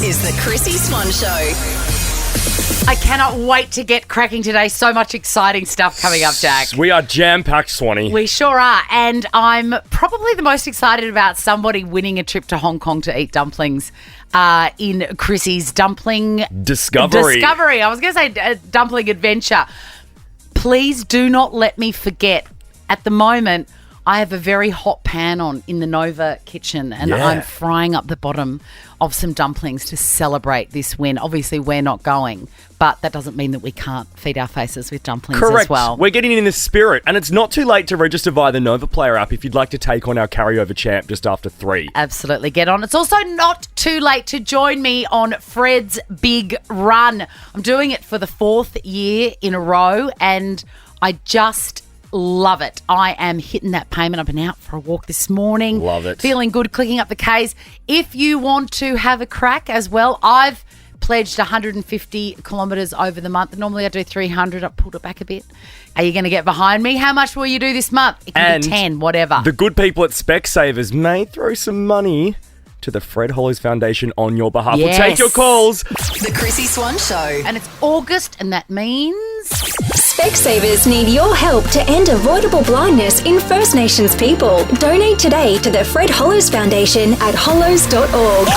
is the Chrissy Swan Show. I cannot wait to get cracking today. So much exciting stuff coming up, Jack. We are jam-packed, Swanee. We sure are. And I'm probably the most excited about somebody winning a trip to Hong Kong to eat dumplings in Chrissy's dumpling Discovery. I was going to say dumpling adventure. Please do not let me forget. At the moment, I have a very hot pan on in the Nova kitchen and I'm frying up the bottom of some dumplings to celebrate this win. Obviously, we're not going, but that doesn't mean that we can't feed our faces with dumplings as well. We're getting in the spirit, and it's not too late to register via the Nova Player app if you'd like to take on our carryover champ just after 3. Absolutely, get on. It's also not too late to join me on Fred's Big Run. I'm doing it for the 4th year in a row, and I just love it. I am hitting that payment. I've been out for a walk this morning. Love it. Feeling good, clicking up the Ks. If you want to have a crack as well, I've pledged 150 kilometres over the month. Normally I do 300. I pulled it back a bit. Are you going to get behind me? How much will you do this month? It can be 10, whatever. The good people at Specsavers may throw some money to the Fred Hollows Foundation on your behalf. Yes. We'll take your calls. The Chrissy Swan Show. And it's August, and that means... Specsavers need your help to end avoidable blindness in First Nations people. Donate today to the Fred Hollows Foundation at hollows.org.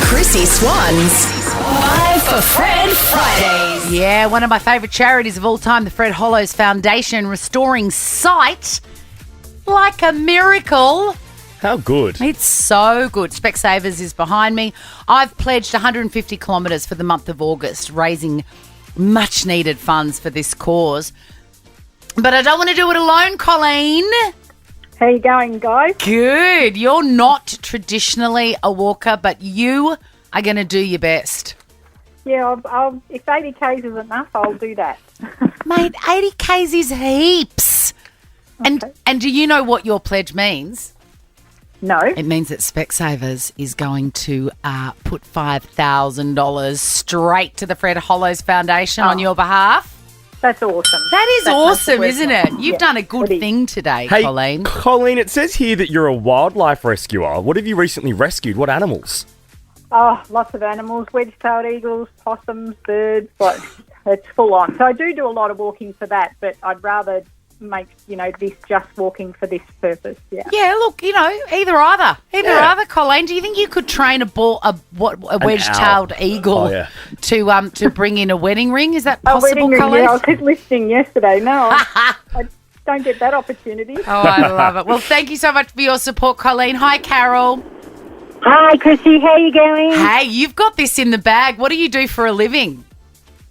Chrissy Swan's 5 for Fred Fridays. Yeah, one of my favourite charities of all time, the Fred Hollows Foundation, restoring sight like a miracle. How good. It's so good. Specsavers is behind me. I've pledged 150 kilometres for the month of August, raising much needed funds for this cause. But I don't want to do it alone, Colleen. How you going, guys? Good. You're not traditionally a walker, but you are going to do your best. Yeah, I'll, if 80 Ks is enough, I'll do that. Mate, 80 Ks is heaps. Okay. And do you know what your pledge means? No. It means that Specsavers is going to put $5,000 straight to the Fred Hollows Foundation on your behalf. That's awesome. That is awesome, isn't it? Yeah, You've done a good thing today, Hey, Colleen. Colleen, it says here that you're a wildlife rescuer. What have you recently rescued? What animals? Oh, lots of animals, wedge-tailed eagles, possums, birds, but it's full on. So I do a lot of walking for that, but I'd rather make, this just walking for this purpose, yeah. Yeah, look, either either, Colleen. Do you think you could train a wedge-tailed eagle to bring in a wedding ring? Is that possible, Colleen? Yeah, I was just listening yesterday. No, I don't get that opportunity. Oh, I love it. Well, thank you so much for your support, Colleen. Hi, Carol. Hi, Chrissy. How are you going? Hey, you've got this in the bag. What do you do for a living?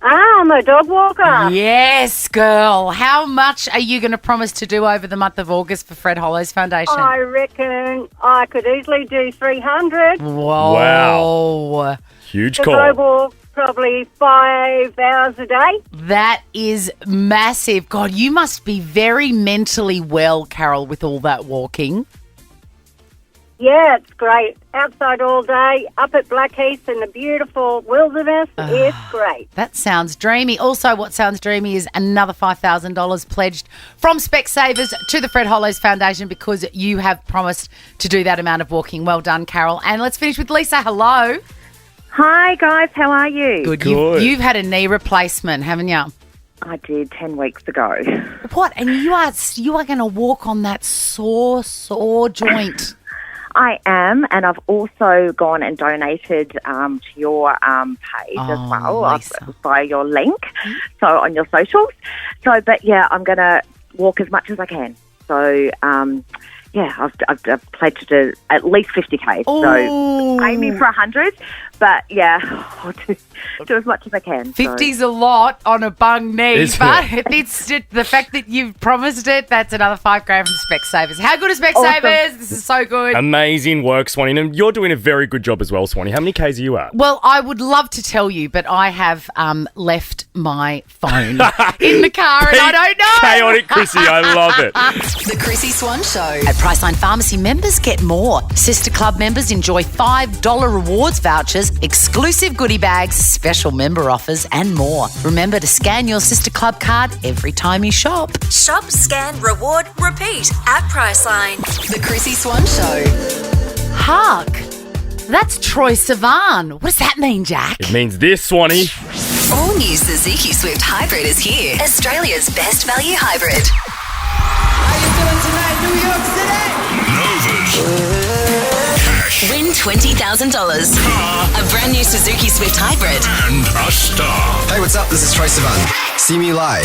I'm a dog walker. Yes, girl. How much are you going to promise to do over the month of August for Fred Hollows Foundation? I reckon I could easily do 300. Whoa. Wow. Huge Because call. I walk probably 5 hours a day. That is massive. God, you must be very mentally well, Carol, with all that walking. Yeah, it's great. Outside all day, up at Blackheath in the beautiful wilderness. It's great. That sounds dreamy. Also, what sounds dreamy is another $5,000 pledged from Specsavers to the Fred Hollows Foundation because you have promised to do that amount of walking. Well done, Carol. And let's finish with Lisa. Hello. Hi, guys. How are you? Good. Good. You've had a knee replacement, haven't you? I did 10 weeks ago. What? And you are going to walk on that sore joint. I am, and I've also gone and donated to your page as well via your link, so on your socials. So, but yeah, I'm going to walk as much as I can. So, I've pledged to at least 50 Ks. So, aiming for 100, but yeah, I'll do as much as I can. 50's a lot on a bung knee, Is but it's the fact that you've promised it, that's another $5,000 from Specsavers. How good is Specsavers? Awesome. This is so good. Amazing work, Swanee. And you're doing a very good job as well, Swanee. How many Ks are you at? Well, I would love to tell you, but I have left my phone in the car and I don't know. Chaotic Chrissy, I love it. The Chrissy Swan Show. At Priceline Pharmacy, members get more. Sister Club members enjoy $5 rewards vouchers, exclusive goodie bags, special member offers and more. Remember to scan your Sister Club card every time you shop. Shop, scan, reward, repeat at Priceline. The Chrissy Swan Show. Hark, That's Troye Sivan. What does that mean, Jack? It means this, Swanee. All new Suzuki Swift Hybrid is here. Australia's best value hybrid. Win $20,000. A brand new Suzuki Swift Hybrid. And a star. Hey, what's up? This is Troye Sivan. See me live.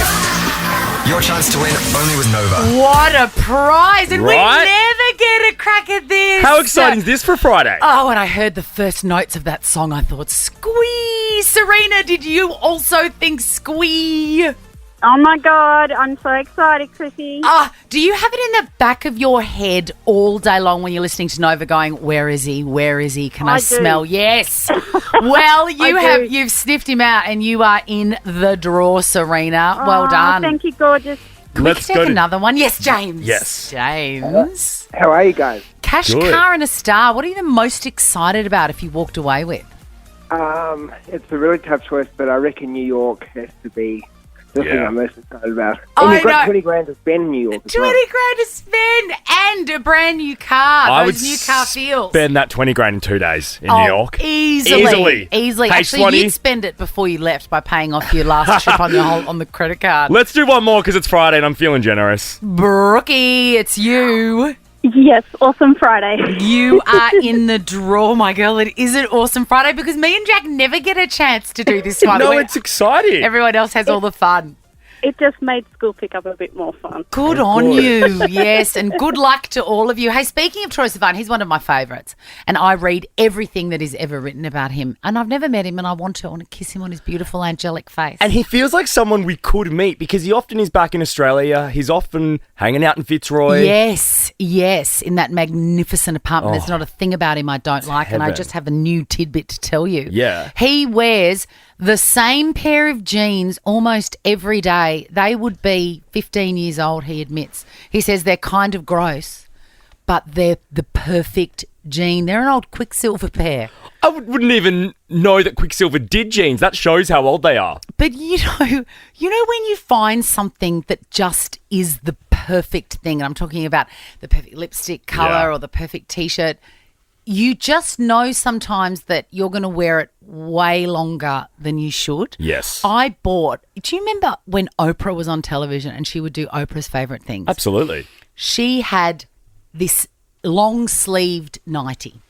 Your chance to win only with Nova. What a prize. And Right? we never get a crack at this. How exciting is this for Friday? Oh, when I heard the first notes of that song, I thought, squee. Serena, did you also think squee? Oh my God, I'm so excited, Chrissy. Do you have it in the back of your head all day long when you're listening to Nova going, where is he? Where is he? Can I do. smell? Yes. Well, you've sniffed him out and you are in the draw, Serena. Well done. Thank you, gorgeous. Can we take another one? Yes, James. Yes. James. How are you guys? Cash, Good. car and a star. What are you the most excited about if you walked away with? It's a really tough choice, but I reckon New York has to be the thing I'm most excited about. I And you've got know. 20 grand to spend in New York as 20 well. grand to spend and a brand new car. I Those would new car feels. spend that 20 grand in 2 days in New York. Easily. Hey, Actually, Swanee. you'd spend it before you left by paying off your last trip on the credit card. Let's do one more because it's Friday and I'm feeling generous. Brookie, it's you. Yes, awesome Friday. You are in the draw, my girl. It is an awesome Friday because me and Jack never get a chance to do this one. No, it's exciting. Everyone else has all the fun. It just made school pickup a bit more fun. Good on you, yes, and good luck to all of you. Hey, speaking of Troye Sivan, he's one of my favourites, and I read everything that is ever written about him, and I've never met him, and I want to kiss him on his beautiful angelic face. And he feels like someone we could meet because he often is back in Australia. He's often hanging out in Fitzroy. Yes, in that magnificent apartment. There's not a thing about him I don't like, and I heaven. just have a new tidbit to tell you. Yeah. He wears the same pair of jeans almost every day. They would be 15 years old, he admits. He says they're kind of gross, but they're the perfect jean. They're an old Quicksilver pair. I wouldn't even know that Quicksilver did jeans. That shows how old they are. But you know when you find something that just is the perfect thing, and I'm talking about the perfect lipstick colour or the perfect T-shirt, you just know sometimes that you're going to wear it way longer than you should. Yes. Do you remember when Oprah was on television and she would do Oprah's favourite things? Absolutely. She had this long-sleeved nightie.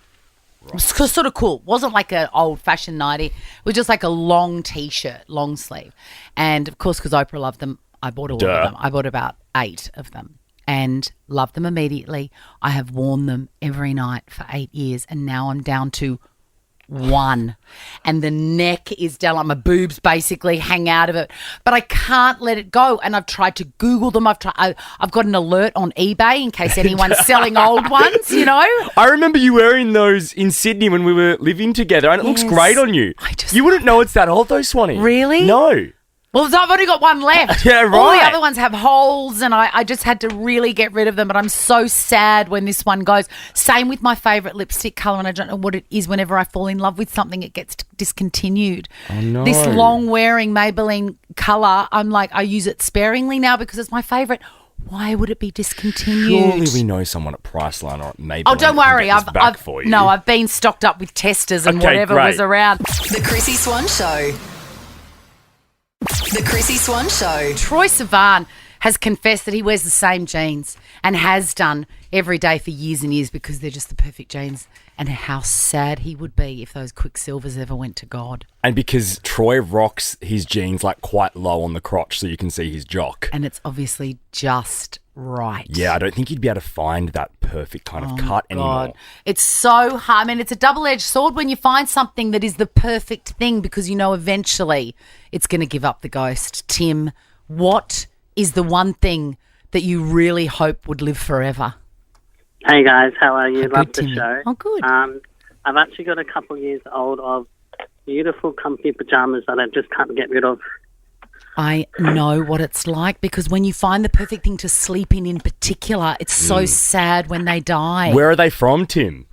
It was sort of cool. It wasn't like an old-fashioned nightie. It was just like a long T-shirt, long sleeve. And, of course, because Oprah loved them, I bought all of them. I bought about 8 of them and loved them immediately. I have worn them every night for 8 years, and now I'm down to 1. And the neck is down, like my boobs basically hang out of it. But I can't let it go. And I've tried to Google them. I've got an alert on eBay in case anyone's selling old ones, you know. I remember you wearing those in Sydney when we were living together, and it looks great on you. You wouldn't know it's that old though, Swanee. Really? No. Well, I've only got 1 left. Yeah, right. All the other ones have holes, and I just had to really get rid of them. But I'm so sad when this one goes. Same with my favourite lipstick colour, and I don't know what it is. Whenever I fall in love with something, it gets discontinued. Oh, no. This long-wearing Maybelline colour, I'm like, I use it sparingly now because it's my favourite. Why would it be discontinued? Surely we know someone at Priceline or Maybelline. Oh, don't worry. I've been stocked up with testers and Okay, whatever great. was around. The Chrissy Swan Show. The Chrissy Swan Show. Troye Sivan has confessed that he wears the same jeans and has done every day for years and years because they're just the perfect jeans, and how sad he would be if those Quicksilvers ever went to God. And because Troy rocks his jeans like quite low on the crotch so you can see his jock. And it's obviously just right. Yeah, I don't think you'd be able to find that perfect kind of cut anymore. It's so hard. I mean, it's a double-edged sword when you find something that is the perfect thing because you know eventually it's going to give up the ghost. Tim, what is the one thing that you really hope would live forever? Hey guys, how are you? Oh, Love good, the Timmy. show. Oh, good. I've actually got a couple years old of beautiful comfy pajamas that I just can't get rid of. I know what it's like because when you find the perfect thing to sleep in particular, it's so sad when they die. Where are they from, Tim?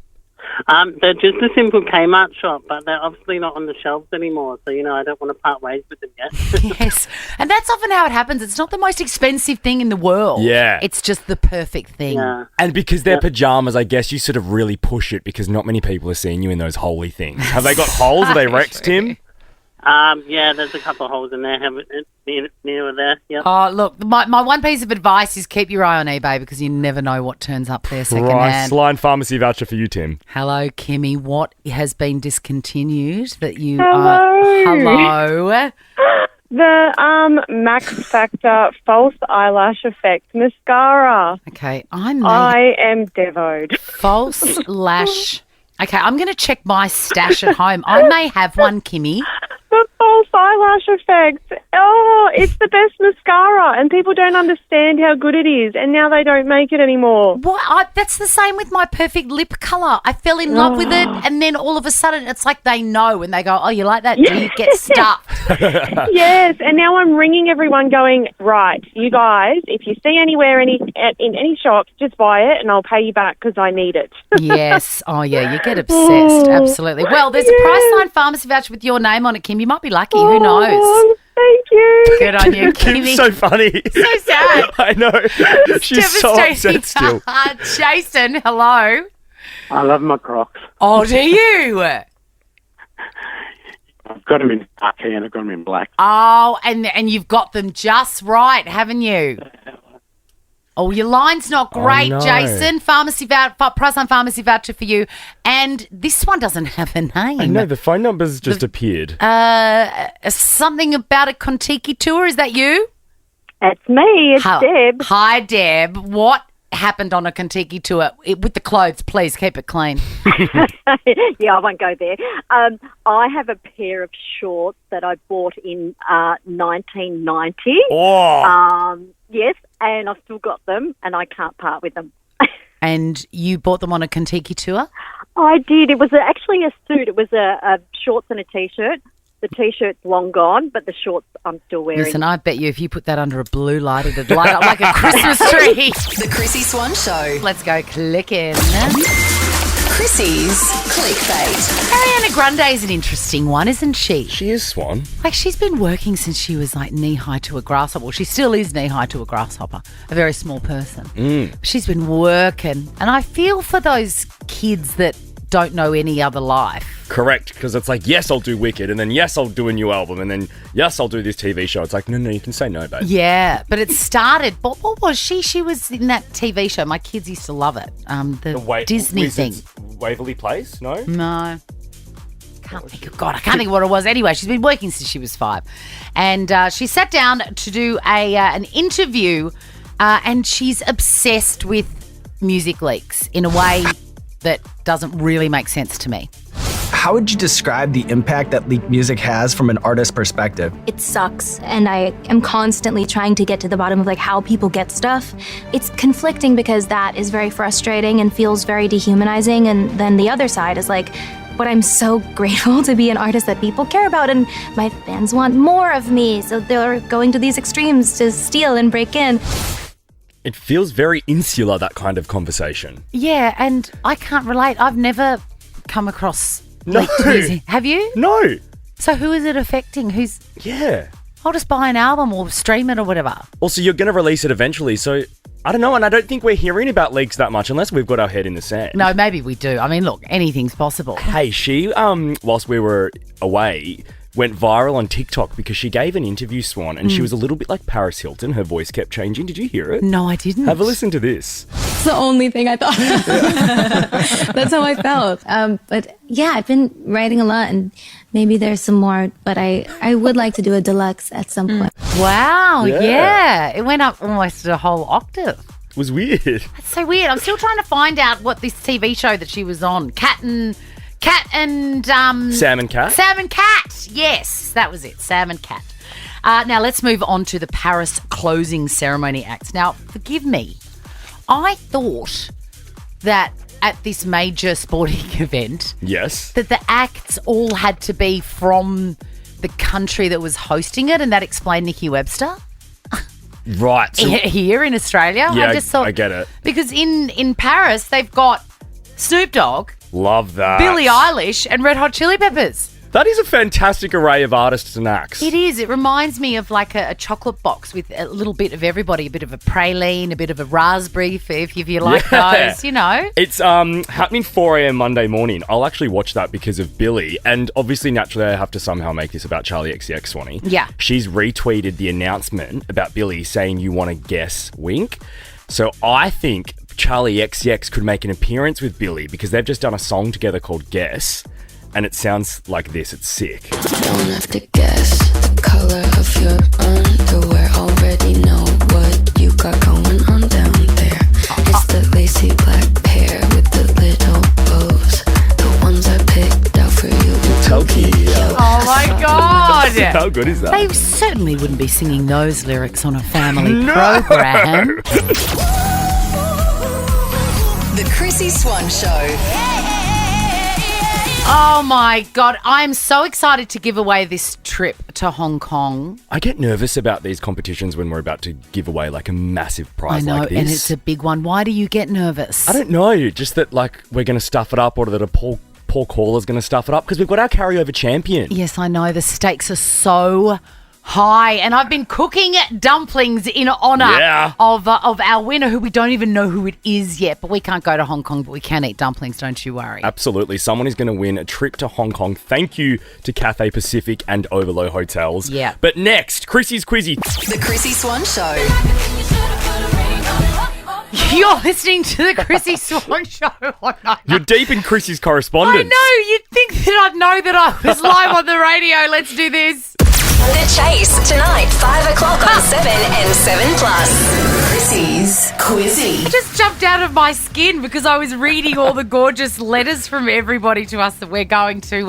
They're just a simple Kmart shop, but they're obviously not on the shelves anymore. So, I don't want to part ways with them yet. Yes. And that's often how it happens. It's not the most expensive thing in the world. Yeah. It's just the perfect thing. Yeah. And because they're pajamas, I guess you sort of really push it because not many people are seeing you in those holy things. Have they got holes? Are they wrecks, Tim? Yeah, there's a couple of holes in there, near there. Yep. Oh, look, my one piece of advice is keep your eye on eBay because you never know what turns up there secondhand. Priceline pharmacy voucher for you, Tim. Hello, Kimmy. What has been discontinued that you Hello. The Max Factor False Eyelash Effect Mascara. Okay, I am devoed. False lash. Okay, I'm going to check my stash at home. I may have one, Kimmy. The false eyelash effect. Oh, it's the best mascara, and people don't understand how good it is, and now they don't make it anymore. What? That's the same with my perfect lip colour. I fell in love with it, and then all of a sudden, it's like they know, and they go, "Oh, you like that? Do you get stuffed?" Yes, and now I'm ringing everyone, going, "Right, you guys, if you see anywhere in any shops, just buy it, and I'll pay you back because I need it." Yes. Oh, yeah. You get obsessed. Absolutely. Well, there's a Priceline pharmacy voucher with your name on it, Kim. You might be lucky. Who knows? Thank you. Good on you, Kimmy. Kim's so funny. So sad. I know. She's so upset still. Jason, hello. I love my Crocs. Oh, do you? I've got them in khaki and I've got them in black. Oh, and you've got them just right, haven't you? Oh, your line's not great, no. Jason. Priceline pharmacy voucher for you. And this one doesn't have a name. I know, the phone number's just appeared. Something about a Kontiki tour. Is that you? It's me. It's Deb. Hi, Deb. What happened on a Kontiki tour? With the clothes, please keep it clean. Yeah, I won't go there. I have a pair of shorts that I bought in 1990. Oh. Yes, and I've still got them, and I can't part with them. And you bought them on a Kontiki tour? I did. It was actually a suit. It was a shorts and a T-shirt. The T-shirt's long gone, but the shorts I'm still wearing. Listen, I bet you if you put that under a blue light, it'd light up like a Christmas tree. The Chrissy Swan Show. Let's go clicking. Chrissy's Clickbait. Ariana Grande is an interesting one, isn't she? She is, Swan. Like, she's been working since she was like knee-high to a grasshopper. Well, she still is knee-high to a grasshopper, a very small person. She's been working. And I feel for those kids that don't know any other life. Correct, because it's like, yes, I'll do Wicked, and then yes, I'll do a new album, and then yes, I'll do this TV show. It's like, no, you can say no, babe. Yeah, but it started, what was she? She was in that TV show. My kids used to love it. The Disney thing. Waverly Place? No? No. I can't think of what it was. Anyway, she's been working since she was 5. And she sat down to do an interview, and she's obsessed with music leaks in a way that doesn't really make sense to me. How would you describe the impact that leaked music has from an artist's perspective? It sucks, and I am constantly trying to get to the bottom of how people get stuff. It's conflicting because that is very frustrating and feels very dehumanizing, and then the other side is but I'm so grateful to be an artist that people care about, and my fans want more of me, so they're going to these extremes to steal and break in. It feels very insular, that kind of conversation. Yeah, and I can't relate. I've never come across leaked music. Have you? No. So who is it affecting? Yeah. I'll just buy an album or stream it or whatever. Also, you're going to release it eventually, so I don't know, and I don't think we're hearing about leaks that much unless we've got our head in the sand. No, maybe we do. I mean, look, anything's possible. Hey, she, whilst we were away, went viral on TikTok because she gave an interview, Swan, and she was a little bit like Paris Hilton. Her voice kept changing. Did you hear it? No, I didn't. Have a listen to this. It's the only thing I thought. That's how I felt. But yeah, I've been writing a lot, and maybe there's some more, but I would like to do a deluxe at some point. Wow, yeah. It went up almost a whole octave. It was weird. That's so weird. I'm still trying to find out what this TV show that she was on, Sam and Cat? Sam and Cat. Yes, that was it. Sam and Cat. Now, let's move on to the Paris closing ceremony acts. Now, forgive me. I thought that at this major sporting event, yes, that the acts all had to be from the country that was hosting it, and that explained Nikki Webster. Right. So, here in Australia. Yeah, I just thought, I get it. Because in Paris, they've got Snoop Dogg, Love that. Billie Eilish and Red Hot Chili Peppers. That is a fantastic array of artists and acts. It is. It reminds me of like a chocolate box with a little bit of everybody, a bit of a praline, a bit of a raspberry, if you like those, you know. It's happening 4 a.m. Monday morning. I'll actually watch that because of Billie. And obviously, naturally, I have to somehow make this about Charlie XCX, Swanee. Yeah. She's retweeted the announcement about Billie saying, "You want to guess, wink?" So I think Charlie XCX could make an appearance with Billie because they've just done a song together called Guess. And it sounds like this. It's sick. Don't have to guess the color of your underwear. Already know what you got going on down there. It's the lacy black pair with the little bows. The ones I picked out for you in Tokyo. Oh my God. How good is that? They certainly wouldn't be singing those lyrics on a family program. The Chrissy Swan Show. Oh my God, I'm so excited to give away this trip to Hong Kong. I get nervous about these competitions when we're about to give away like a massive prize like this. And it's a big one. Why do you get nervous? I don't know, just that like we're going to stuff it up or that a poor caller's going to stuff it up because we've got our carryover champion. Yes, I know. The stakes are so high, and I've been cooking dumplings in honour of our winner, who we don't even know who it is yet, but we can't go to Hong Kong, but we can eat dumplings, don't you worry. Absolutely. Someone is going to win a trip to Hong Kong. Thank you to Cathay Pacific and Overlow Hotels. Yeah. But next, Chrissy's Quizzy. The Chrissy Swan Show. You're listening to the Chrissy Swan Show. You're deep in Chrissy's correspondence. I know. You'd think that I'd know that I was live on the radio. Let's do this. The Chase, tonight, 5 o'clock on 7 and 7 Plus. Chrissy's Quizzy. I just jumped out of my skin because I was reading all the gorgeous letters from everybody to us that we're going to,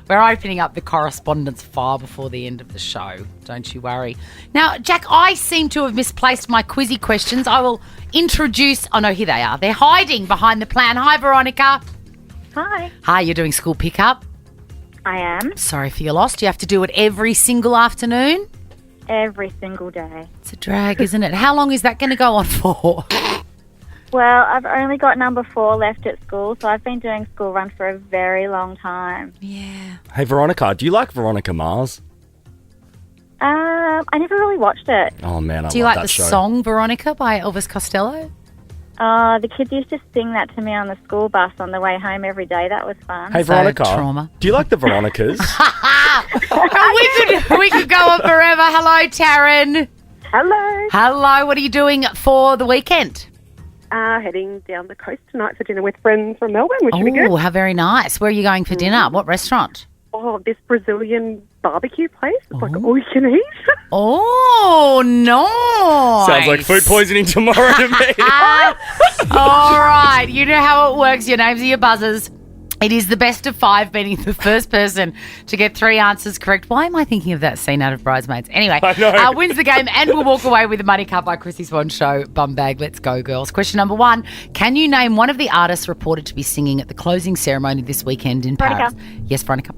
we're opening up the correspondence file before the end of the show. Don't you worry. Now, Jack, I seem to have misplaced my Quizzy questions. I will introduce, oh no, here they are. They're hiding behind the plan. Hi, Veronica. Hi. Hi, you're doing school pickup? I am. Sorry for your loss. Do you have to do it every single afternoon? Every single day. It's a drag, isn't it? How long is that going to go on for? Well, I've only got number 4 left at school, so I've been doing school run for a very long time. Yeah. Hey, Veronica, do you like Veronica Mars? I never really watched it. Oh, man, I love that show. Do you like the song Veronica by Elvis Costello? The kids used to sing that to me on the school bus on the way home every day. That was fun. Hey, Veronica, trauma. Do you like the Veronicas? we could go on forever. Hello, Taryn. Hello. Hello. What are you doing for the weekend? Heading down the coast tonight for dinner with friends from Melbourne, which will be good. Oh, how very nice. Where are you going for dinner? What restaurant? Oh, this Brazilian barbecue place. It's like all you can eat. Oh, no. Sounds like food poisoning tomorrow to me. All right. You know how it works. Your names are your buzzers. It is the best of 5, meaning the first person to get 3 answers correct. Why am I thinking of that scene out of Bridesmaids? Anyway, wins the game and will walk away with the Money Cut by Chrissy Swan Show bum bag. Let's go, girls. Question number 1. Can you name one of the artists reported to be singing at the closing ceremony this weekend in Paris? Yes, Veronica.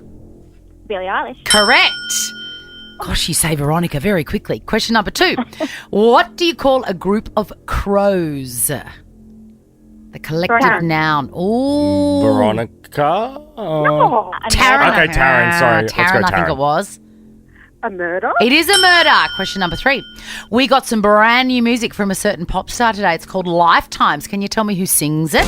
Billie Eilish. Correct. Gosh, you say Veronica very quickly. Question number 2. What do you call a group of crows? The collective noun. Ooh. Veronica? No. Taryn. Okay, Taryn. Sorry. Let's go, Taryn, I think it was. A murder? It is a murder. Question number 3. We got some brand new music from a certain pop star today. It's called Lifetimes. Can you tell me who sings it?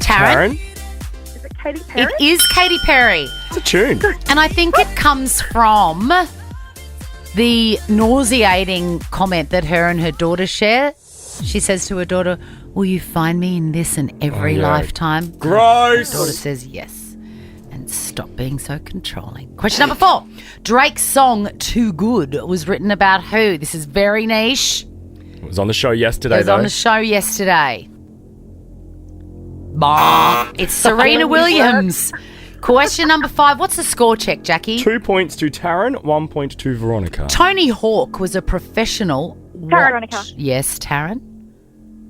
Taryn? Is it Katy Perry? It is Katy Perry. It's a tune. And I think it comes from the nauseating comment that her and her daughter share. She says to her daughter, "Will you find me in this and every lifetime?" Gross. Her daughter says yes. And stop being so controlling. Question number 4. Drake's song Too Good was written about who? This is very niche. It was on the show yesterday, It was on the show yesterday. Bah. It's Serena Williams. Question number 5. What's the score check, Jackie? 2 points to Taryn, 1 point to Veronica. Tony Hawk was a professional. Veronica. Yes, Taryn.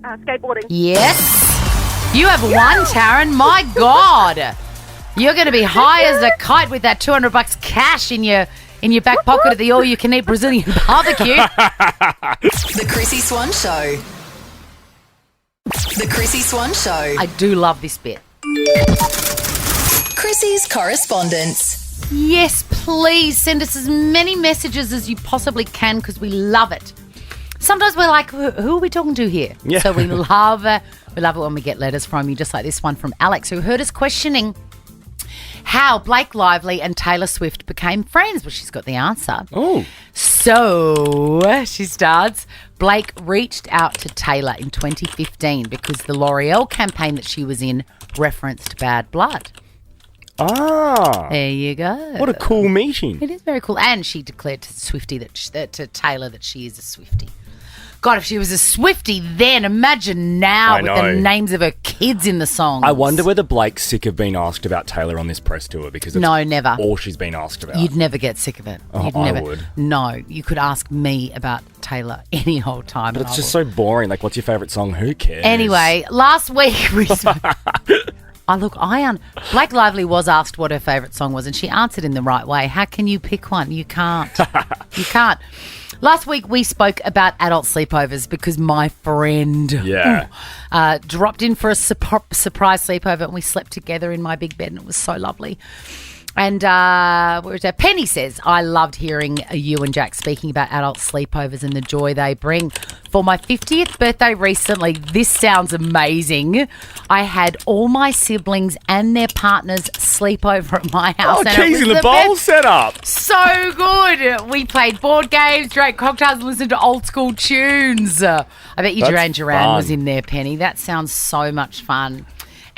Skateboarding. Yes. You have won, Taryn. My God. You're going to be high as a kite with that $200 cash in your in your back pocket at the all-you-can-eat Brazilian barbecue. The Chrissy Swan Show. The Chrissy Swan Show. I do love this bit. Chrissy's correspondence. Yes, please send us as many messages as you possibly can because we love it. Sometimes we're like, who are we talking to here? Yeah. So we love it when we get letters from you, just like this one from Alex, who heard us questioning how Blake Lively and Taylor Swift became friends. Well, she's got the answer. Oh. So, she starts, Blake reached out to Taylor in 2015 because the L'Oreal campaign that she was in referenced Bad Blood. Ah. There you go. What a cool meeting. It is very cool. And she declared to to Taylor that she is a Swiftie. God, if she was a Swiftie then, imagine now with the names of her kids in the songs. I wonder whether Blake's sick of being asked about Taylor on this press tour because it's never. all she's been asked about. You'd never get sick of it. Oh, I would. No, you could ask me about Taylor any whole time. But it's just so boring. Like, what's your favourite song? Who cares? Anyway, last week we Blake Lively was asked what her favourite song was and she answered in the right way. How can you pick one? You can't. You can't. Last week we spoke about adult sleepovers because my friend dropped in for a surprise sleepover and we slept together in my big bed and it was so lovely. And Penny says, I loved hearing you and Jack speaking about adult sleepovers and the joy they bring. For my 50th birthday recently, this sounds amazing. I had all my siblings and their partners sleep over at my house. Oh, cheese in the bowl setup. So good. We played board games, drank cocktails, and listened to old school tunes. I bet you Duran Duran was in there, Penny. That sounds so much fun.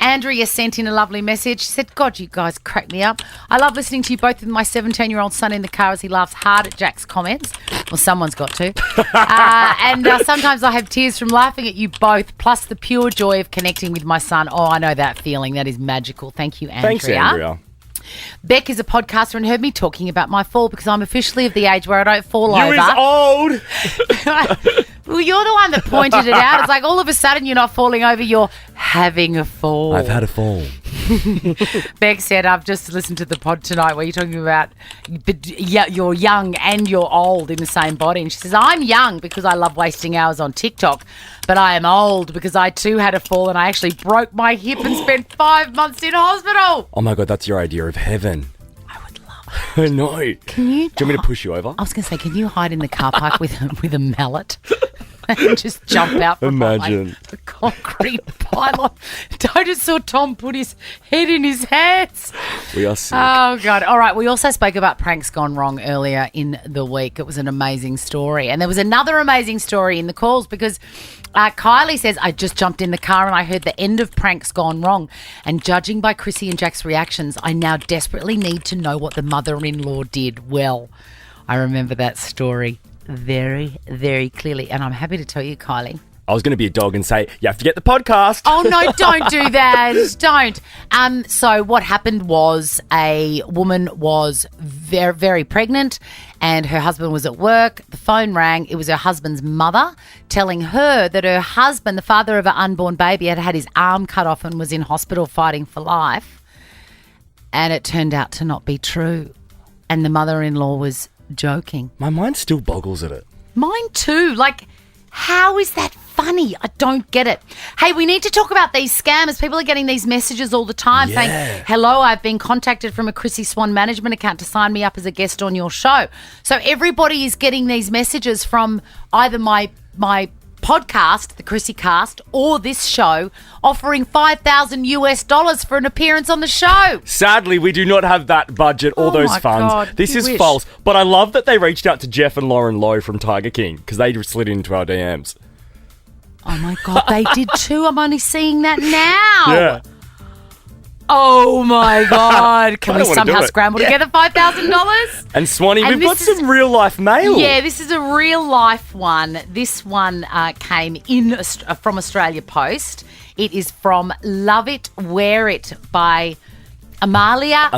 Andrea sent in a lovely message. She said, God, you guys crack me up. I love listening to you both with my 17-year-old son in the car as he laughs hard at Jack's comments. Well, someone's got to. And sometimes I have tears from laughing at you both, plus the pure joy of connecting with my son. Oh, I know that feeling. That is magical. Thank you, Andrea. Thanks, Andrea. Beck is a podcaster and heard me talking about my fall because I'm officially of the age where I don't fall over. You is old. Well, you're the one that pointed it out. It's like all of a sudden you're not falling over, you're having a fall. I've had a fall. Beck said, I've just listened to the pod tonight where you're talking about you're young and you're old in the same body. And she says, I'm young because I love wasting hours on TikTok, but I am old because I too had a fall and I actually broke my hip and spent 5 months in hospital. Oh my God, that's your idea of heaven. I would love it. No. Do you want me to push you over? I was going to say, can you hide in the car park with a mallet? And just jump out from Imagine. the concrete pylon. I just saw Tom put his head in his hands. We are sick. Oh, God. All right. We also spoke about pranks gone wrong earlier in the week. It was an amazing story. And there was another amazing story in the calls because Kylie says, I just jumped in the car and I heard the end of pranks gone wrong. And judging by Chrissy and Jack's reactions, I now desperately need to know what the mother-in-law did. Well, I remember that story very, very clearly. And I'm happy to tell you, Kylie. I was going to be a dog and say, you have to get the podcast. Oh, no, don't do that. Don't. So what happened was a woman was very, very pregnant and her husband was at work. The phone rang. It was her husband's mother telling her that her husband, the father of her unborn baby, had had his arm cut off and was in hospital fighting for life. And it turned out to not be true. And the mother-in-law was joking. My mind still boggles at it. Mine too. Like, how is that funny? I don't get it. Hey, we need to talk about these scammers. People are getting these messages all the time saying, hello, I've been contacted from a Chrissy Swan management account to sign me up as a guest on your show. So everybody is getting these messages from either my podcast, the Chrissy Cast, or this show, offering $5,000 for an appearance on the show. Sadly, we do not have that budget or those funds. God, this is false. But I love that they reached out to Jeff and Lauren Lowe from Tiger King because they slid into our DMs. Oh my God, they did too. I'm only seeing that now. Yeah. Oh my God. Can we somehow scramble together $5,000? And Swanee, we've got some real life mail. Yeah, this is a real life one. This one came in from Australia Post. It is from Love It, Wear It by Amalia.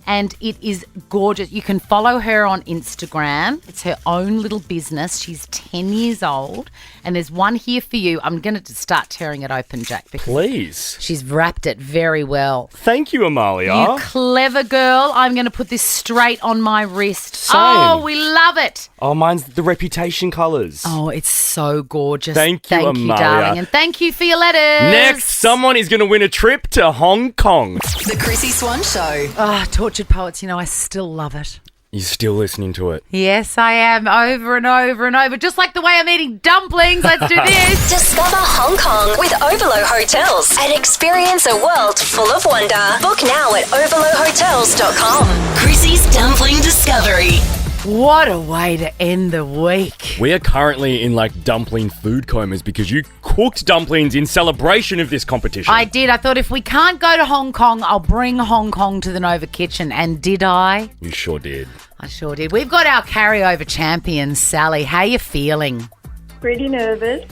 and it is gorgeous. You can follow her on Instagram. It's her own little business. She's 10 years old, and there's one here for you. I'm going to start tearing it open, Jack. Please. She's wrapped it very well. Thank you, Amalia. You clever girl. I'm going to put this straight on my wrist. Same. Oh, we love it. Oh, mine's the Reputation colours. Oh, it's so gorgeous. Thank you, Thank you, Amalia. darling. And thank you for your letters. Next, someone is going to win a trip to Hong Kong. The Chrissy Swan Show. Ah, Tortured Poets, you know, I still love it. You're still listening to it. Yes, I am, over and over and over. Just like the way I'm eating dumplings. Let's do this. Discover Hong Kong with Overlow Hotels and experience a world full of wonder. Book now at overlowhotels.com. Chrissy's Dumpling Discovery. What a way to end the week. We are currently in like dumpling food comas because you cooked dumplings in celebration of this competition. I did. I thought if we can't go to Hong Kong, I'll bring Hong Kong to the Nova Kitchen. And did I? You sure did. I sure did. We've got our carryover champion, Sally. How you feeling? Pretty nervous.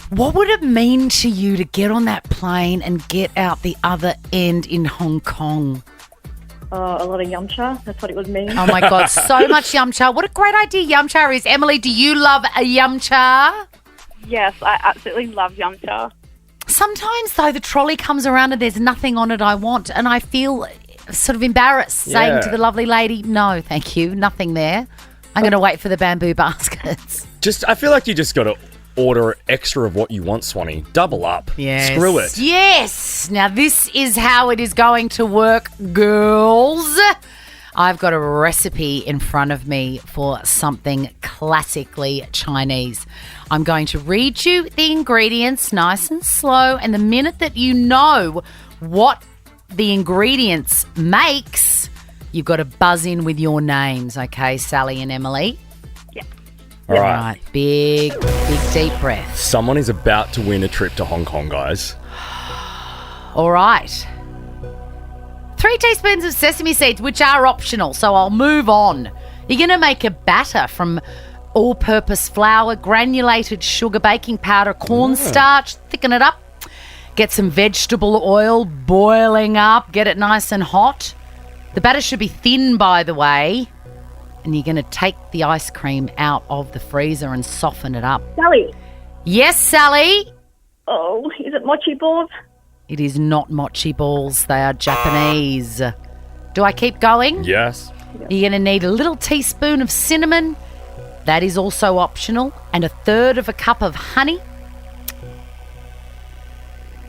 What would it mean to you to get on that plane and get out the other end in Hong Kong? A lot of yum cha. That's what it would mean. Oh, my God. So much yum cha. What a great idea yum cha is. Emily, do you love a yum cha? Yes, I absolutely love yum cha. Sometimes, though, the trolley comes around and there's nothing on it I want, and I feel sort of embarrassed saying to the lovely lady, no, thank you, nothing there. I'm going to wait for the bamboo baskets. I feel like you just got to order extra of what you want, Swanee. Double up. Yes. Screw it. Yes. Now, this is how it is going to work, girls. I've got a recipe in front of me for something classically Chinese. I'm going to read you the ingredients nice and slow, and the minute that you know what the ingredients makes, you've got to buzz in with your names, okay, Sally and Emily? All right. Big, deep breath. Someone is about to win a trip to Hong Kong, guys. All right. 3 teaspoons of sesame seeds, which are optional, so I'll move on. You're going to make a batter from all-purpose flour, granulated sugar, baking powder, cornstarch, thicken it up. Get some vegetable oil boiling up. Get it nice and hot. The batter should be thin, by the way. And you're going to take the ice cream out of the freezer and soften it up. Sally. Yes, Sally? Oh, is it mochi balls? It is not mochi balls. They are Japanese. Do I keep going? Yes. You're going to need a little teaspoon of cinnamon. That is also optional. And 1/3 cup of honey.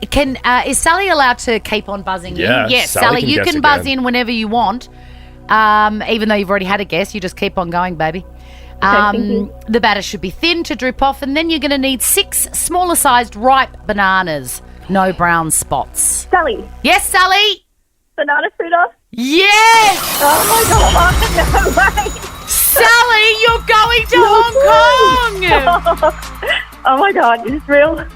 Is Sally allowed to keep on buzzing Yeah, in? Yes, Sally Sally, you can guess can buzz again. in whenever you want. Even though you've already had a guess, you just keep on going, baby. thank you. The batter should be thin to drip off, and then you're going to need 6 smaller sized ripe bananas. No brown spots. Sally. Yes, Sally? Banana fritter? Yes! Oh, my God. No way. Sally, you're going to Hong Kong! Oh, my God. Is this real?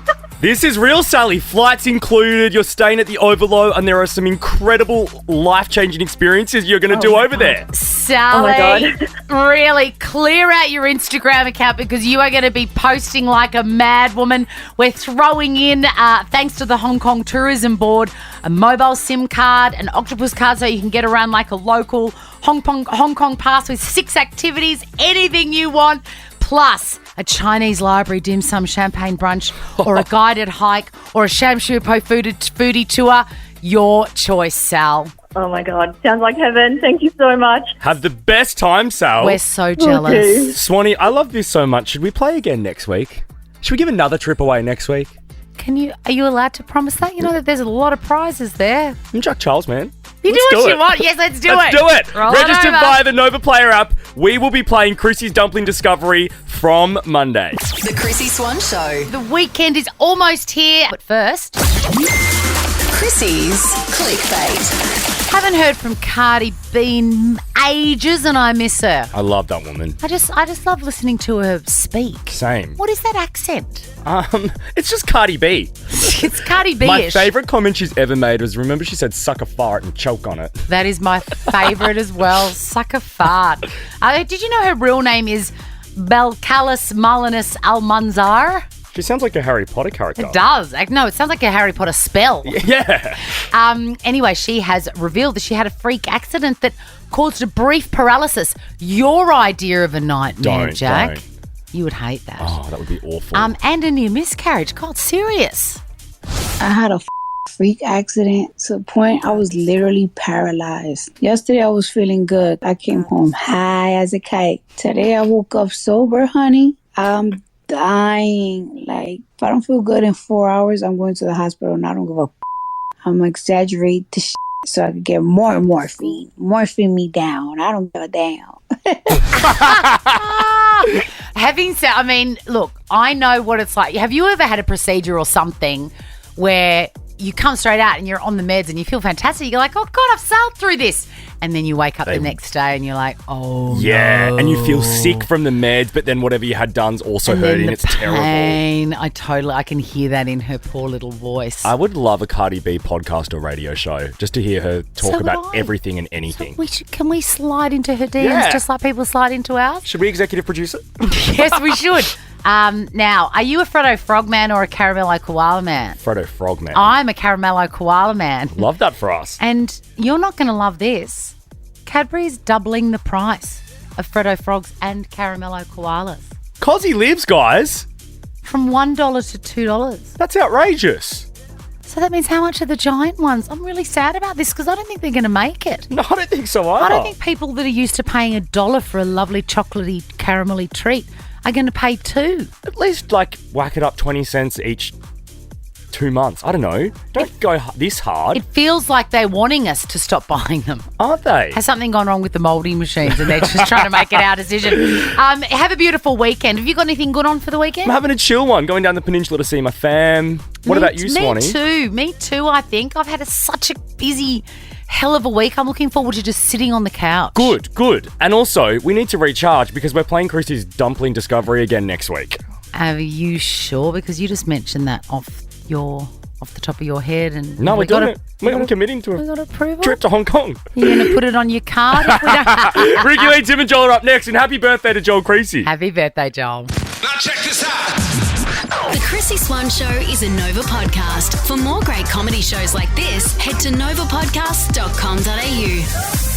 This is real, Sally. Flights included. You're staying at the Overlow, and there are some incredible life-changing experiences you're going to do over there. Sally, Oh, my God. really clear out your Instagram account because you are going to be posting like a mad woman. We're throwing in, thanks to the Hong Kong Tourism Board, a mobile SIM card, an octopus card so you can get around like a local Hong Kong pass with 6 activities, anything you want. Plus, a Chinese library dim sum champagne brunch or a guided hike or a Shamshupo foodie tour. Your choice, Sal. Oh, my God. Sounds like heaven. Thank you so much. Have the best time, Sal. We're so jealous. Okay. Swanee, I love this so much. Should we play again next week? Should we give another trip away next week? Are you allowed to promise that? You know that there's a lot of prizes there. I'm Chuck Charles, man. You Let's do what do you it. want. Yes, let's do Let's it. do it. Roll Register it over. via the Nova Player app. We will be playing Chrissy's Dumpling Discovery from Monday. The Chrissy Swan Show. The weekend is almost here. But first, Chrissy's Clickbait. haven't heard from Cardi B in ages and I miss her. I love that woman. I just love listening to her speak. Same. What is that accent? It's just Cardi B. It's Cardi B-ish. My favourite comment she's ever made was, remember she said suck a fart and choke on it. That is my favourite as well. Suck a fart. Did you know her real name is Belcalis Malinus Almanzar? She sounds like a Harry Potter character. It does. No, it sounds like a Harry Potter spell. Yeah. Anyway, she has revealed that she had a freak accident that caused a brief paralysis. Your idea of a nightmare, Jack. Don't. You would hate that. Oh, that would be awful. And a near miscarriage. God, serious. I had a freak accident to the point I was literally paralyzed. Yesterday I was feeling good. I came home high as a kite. Today I woke up sober, honey. I'm dying. Like, if I don't feel good in 4 hours, I'm going to the hospital and I don't give a I'm gonna exaggerate the so I can get more morphine. Morphine me down. I don't give a damn. Having said, I mean, look, I know what it's like. Have you ever had a procedure or something where you come straight out and you're on the meds and you feel fantastic? You're like, oh, God, I've sailed through this. And then you wake up the next day and you're like, oh, yeah, no. And you feel sick from the meds, but then whatever you had done's also hurting. It's terrible. I can hear that in her poor little voice. I would love a Cardi B podcast or radio show just to hear her talk about everything and anything. Can we slide into her DMs just like people slide into ours? Should we executive produce it? Yes, we should. Now, are you a Freddo Frog man or a Caramello Koala man? Freddo Frog man. I'm a Caramello Koala man. Love that for us. And you're not going to love this. Cadbury's doubling the price of Freddo Frogs and Caramello Koalas. 'Cause he lives, guys. From $1 to $2. That's outrageous. So that means how much are the giant ones? I'm really sad about this because I don't think they're going to make it. No, I don't think so either. I don't think people that are used to paying $1 for a lovely chocolatey, caramelly treat are going to pay $2. At least, whack it up 20 cents each 2 months. I don't know. Don't go this hard. It feels like they're wanting us to stop buying them. Aren't they? Has something gone wrong with the moulding machines and they're just trying to make it our decision? Have a beautiful weekend. Have you got anything good on for the weekend? I'm having a chill one. Going down the peninsula to see my fam. What about you, Swanee? Me too, I think. I've had such a busy hell of a week. I'm looking forward to just sitting on the couch. Good. And also, we need to recharge because we're playing Chrissy's Dumpling Discovery again next week. Are you sure? Because you just mentioned that off the top of your head. And no, we're doing it. We're committing to a trip to Hong Kong. You're going to put it on your card? Ricky Lee, Tim and Joel are up next. And happy birthday to Joel Creasy. Happy birthday, Joel. Now check this out. The Chrissy Swan Show is a Nova podcast. For more great comedy shows like this, head to novapodcast.com.au.